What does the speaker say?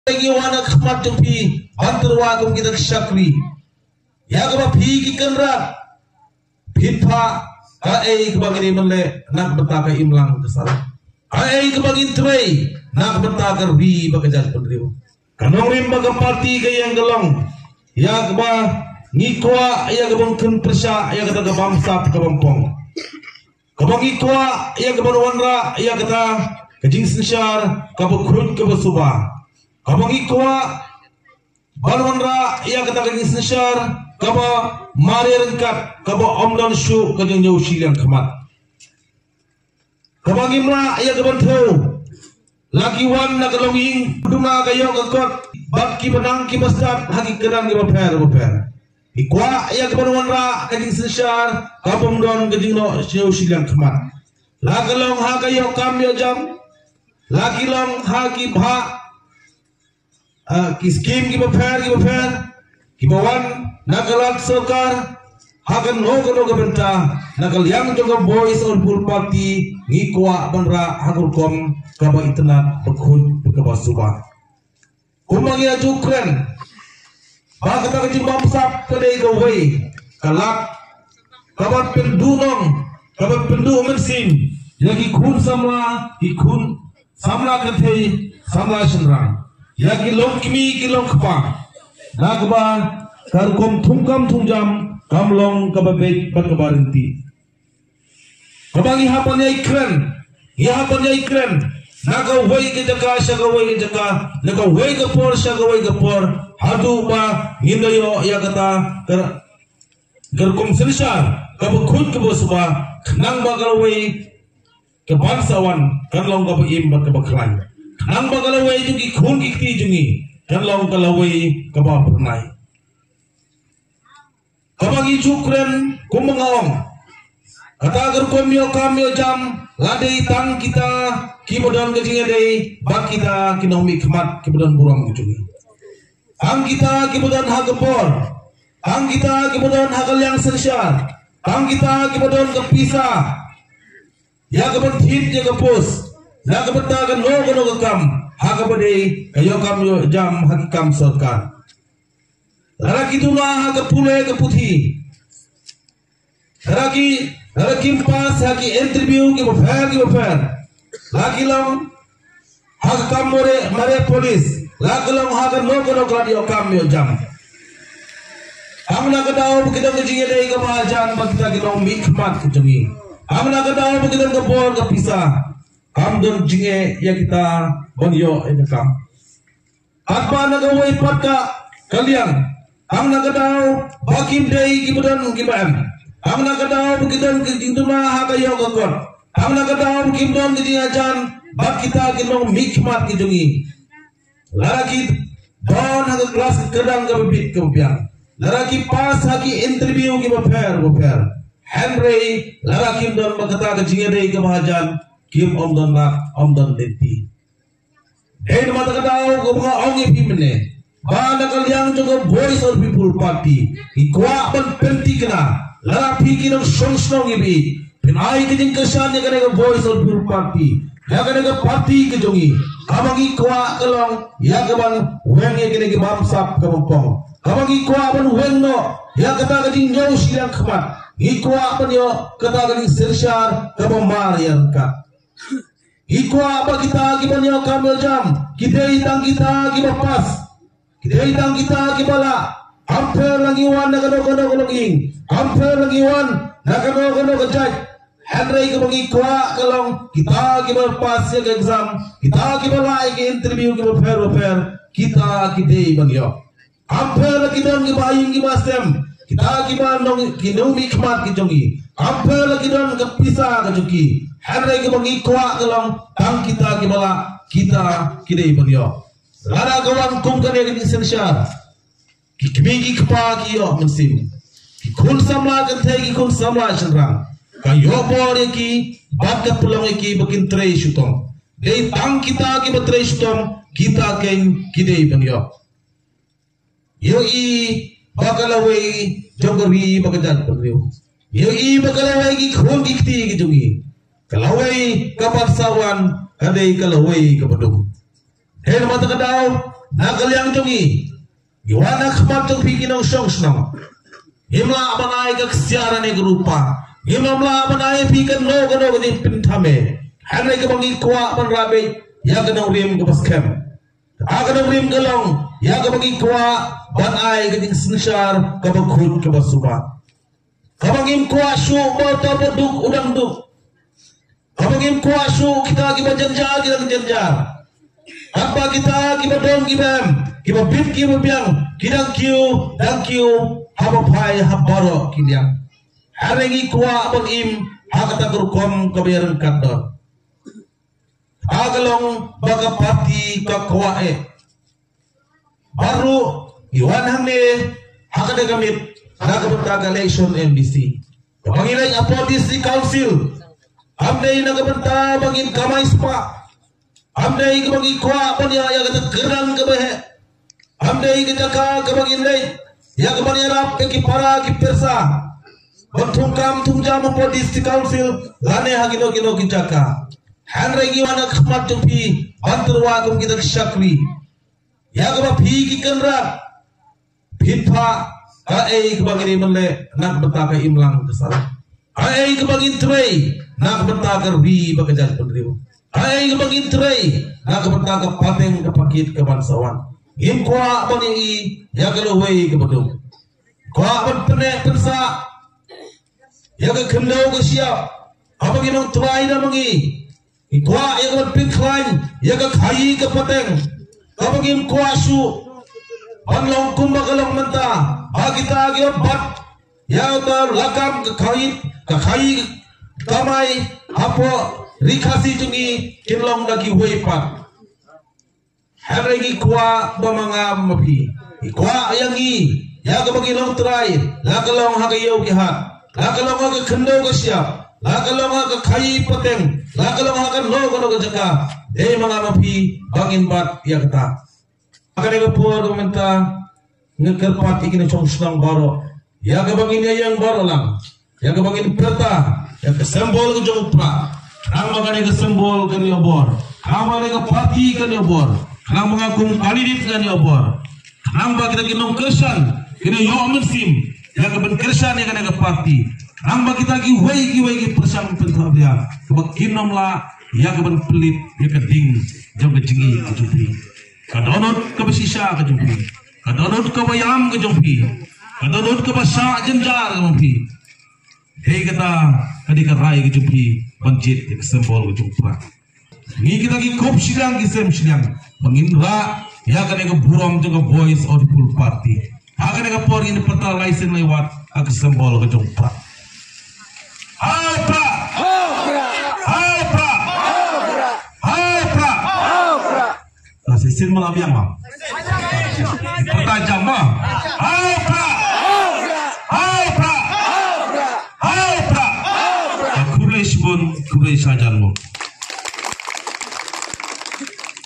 lagi wana khmat tupi antarwa kum kita syakri ya ka phi ki kanra phitha ai ka bangini male nak bata ka imlang kesal ai ka bangin trei nak bata ka ri bakajal pendriu kanong rim baga parti ka yang gelong ya ka ba ngikwa ya ka bang kun persya ya ka ta bangsa ka bampong ka bang ngikwa ya ka banwanra ya ka ta kajing sensyar ka bukrut ka basuba kabangi kuwa balwanra ia kata kaki sensyar kaba mari rengkat kaba omdan syu kajang jauh silian khamat kabangi mra ia kaban thau laki wan na kalonging dunga kayo kakot bat ki benang ki masjid haki kerang ki baper ikwa ia kaban wanra kajing sensyar kaba omdan kajing no jauh silian khamat lakalong ha kayo kamyo jam laki long haki bha ki skim ki baper ki bawan nagalat sarkar hagan no benta nagal yang juga boys or full party ngikwa banra hagur kom kaba internet bekhun kaba suba kumang ya jukren bagata ka jimbam sap kadai go way kalak kaba pendunong kaba pendu mensin yagi khun samla ikun samla kathei samla shenrang ya kilong kimi kilong kapa nagba karkom thumkam thumjam kamlong kababek bakabarinti kabangi hapannya ikren naga wai ke jaka shaga wai ke jaka naga wai ke por shaga wai ke por hadu ba ngindayo ya kata karkom sensyar kabukhut kabusba nang bagal wai ke bangsawan kamlong kabaim bakabaklan nang bagalaway jungi khun kikti jungi kan long kalaway kaba pernai kabangi cukren kumangaong kata agar komyo kamyo jam ladei tang kita kimodan kejinga dei bak kita kinomi khmat kimodan buram jungi ang kita kimodan hagapor ang kita kimodan hagal yang sensyar ang kita kimodan kepisa ya kapan hit ya kapus na kapatagan no kam hakabade kayo kam yo jam hakikam sarkar laraki tuna hakapule kaputhi laraki pas haki interview ki bafar laki long hakam mare polis laki long hakan no radio kam yo jam amna kadao kita kejinge dei kamajan bakita kilong mikmat kejungi amna kadao kita kapor kapisa Amdon jinge ya kita bonyo enakam. Apa nagawai patka kalian? Ang nagadao bakim day kibudan kibam. Ang nagadao bukidan kijinduma hakayo kakot. Ang nagadao kimdon kijingajan bak kita kinong mikmat kijungi. Laraki don haga kelas kedang kabibit kabiang. Laraki pas haki interview kibaper. Henry laraki don bakata kijinga day kamahajan. Kim omdan denti. Hei mata kadao ko mga ongi pimene. Ba nakaliang juga voice or people party. Ikwa ban penti kena. Lara piki ng song ibi. Pinay kijing kesan ya kanega voice or people party. Ya kanega party kejongi. Kamang ikwa kalong ya kaban weng ya kanega bamsap kamumpong. Kamang ikwa ban weng no ya kata kajing nyaw silang khamat. Ikwa ban yo kata kajing sersyar kabamar yang kat. Ikwa apa kita kibanyo kamel jam kita itang kita kibapas kita itang kita kibala amper lagi wan nakano kolonging amper lagi wan nakano kajaj Henry kibangi ikwa kalong kita kibapas ya exam kita kibala ke interview kibaper kita kidei bangyo amper lagi don kibaying kibasem kita kibanong kinumi khmat kijongi amper lagi don kapisa kajuki Henry kibangi kwa kalong tang kita kibala kita kidei banyo lara kawan kum kane ki sensyar ki kmingi kpa kiyo mensim ki khun samla kan thai ki khun samla chandra kayo bor ki bat ka pulang ki bakin trei shutong dei tang kita ki batrei shutong kita ken kidei banyo yo i bakalawai jongri bakajan panriu yo i bakalawai ki khun kikti ki jungi kalawai kapaksawan kadai kalawai kapadum Hei mata kadau nagalyang tungi iwana khmat tung phi kinong song snong himla banai ka ksiara ne grupa himla banai phi kan no gano ni pinthame hanai ka bangi kwa ban rabe ya gano rim ka baskem agano rim galong ya ka bangi kwa ban ai ka ding snishar ka bakhut ka basuba ka bangim kwa shu bo to duk udang duk ka bangim kwa shu kita ki bajanjar kita janjar apa kita kiba dong kibam kiba bit kiba biang kidang kiu dang kiu haba pai habaro kidiang harengi kuwa abang im hakata kurkom kabayaran kador agalong baga parti ka kuwa baru iwan hangne hakada gamit nagabunta election MBC pangilay apo district council amday nagabunta bangin kamay spa amday kabagi kwa panya ya kata kerang kabahe amday kitaka kabagi lay ya kabagi rap ki para ki persa bantung kam tungjam po district council lane hagino kino kitaka hanre gi wana khmat pi antarwa kum kita shakri ya kaba phi ki kanra phitha ai kabagi male nak betaka imlang kesala ai kabagi trei nak betaka ri bagajas pendriu ai kabagi trei nak betaka pateng kapakit kebansawan im kwa bani i ya kalau wei kebetul kwa ban pene persa ya ke khendo ke siap apa kinong trai na mangi kwa ya ke pitlain ya ke khai ke pateng apa kim kwa su anlong kumba kalong menta agita agi bat ya tar lakam ke khai kamai apo rikasi tungi kinlong lagi wei pat haregi kwa bamanga mapi kwa yangi ya ke bagi long trai lakalong hagayo kihat lakalong haga khendo ke siap lakalong haga khai pateng lakalong haga no kono ke jaka mga mapi bangin bat ya kata akane ke puar menta ngekerpat ikine chong snang baro ya ke bangin yang baro lang ya ke bangin perta ya ke sembol ke jong pra ang makane ke sembol ke ni obor ang makane ke parti ke ni obor ang mengakum kandidat ke ni obor ang kita kinong kersan kini yo sim ya ke ben kersan ya ke parti ang kita ki wei persang pentabia ke kinom la ya ke ben pelit ya ke ding jom ke jingi ke jumpi kadonot ke besisa ke jumpi kadonot ke bayam ke jumpi kadonot ke basa jenjar ke jumpi hei kata kadika rai ke jumpi banjit ke sembol ke jumpra ni kita ki kop silang ki sem silang mengindra ya kan ke buram juga voice of the full party akan ke por ini peta license lewat ke sembol ke jumpra apa Sin malam yang mam. Pertajam mah. Kuraish pun kuraish saja mu.